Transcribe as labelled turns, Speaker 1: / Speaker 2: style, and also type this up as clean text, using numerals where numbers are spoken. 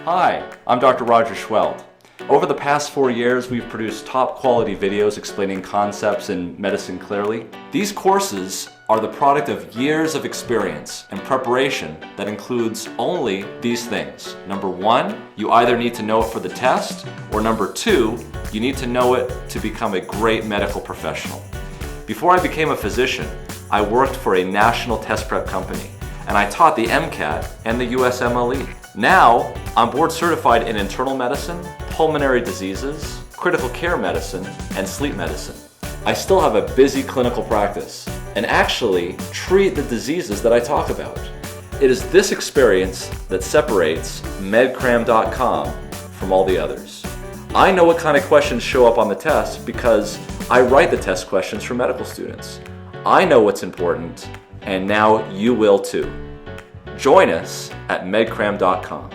Speaker 1: Hi, I'm Dr. Roger Seheult. Over the past 4 years, we've produced top quality videos explaining concepts in medicine clearly. These courses are the product of years of experience and preparation that includes only these things. Number 1, you either need to know it for the test, or number 2, you need to know it to become a great medical professional. Before I became a physician, I worked for a national test prep company, and I taught the MCAT and the USMLE. Now, I'm board certified in internal medicine, pulmonary diseases, critical care medicine, and sleep medicine. I still have a busy clinical practice and actually treat the diseases that I talk about. It is this experience that separates MedCram.com from all the others. I know what kind of questions show up on the test because I write the test questions for medical students. I know what's important, and now you will too. Join us at MedCram.com.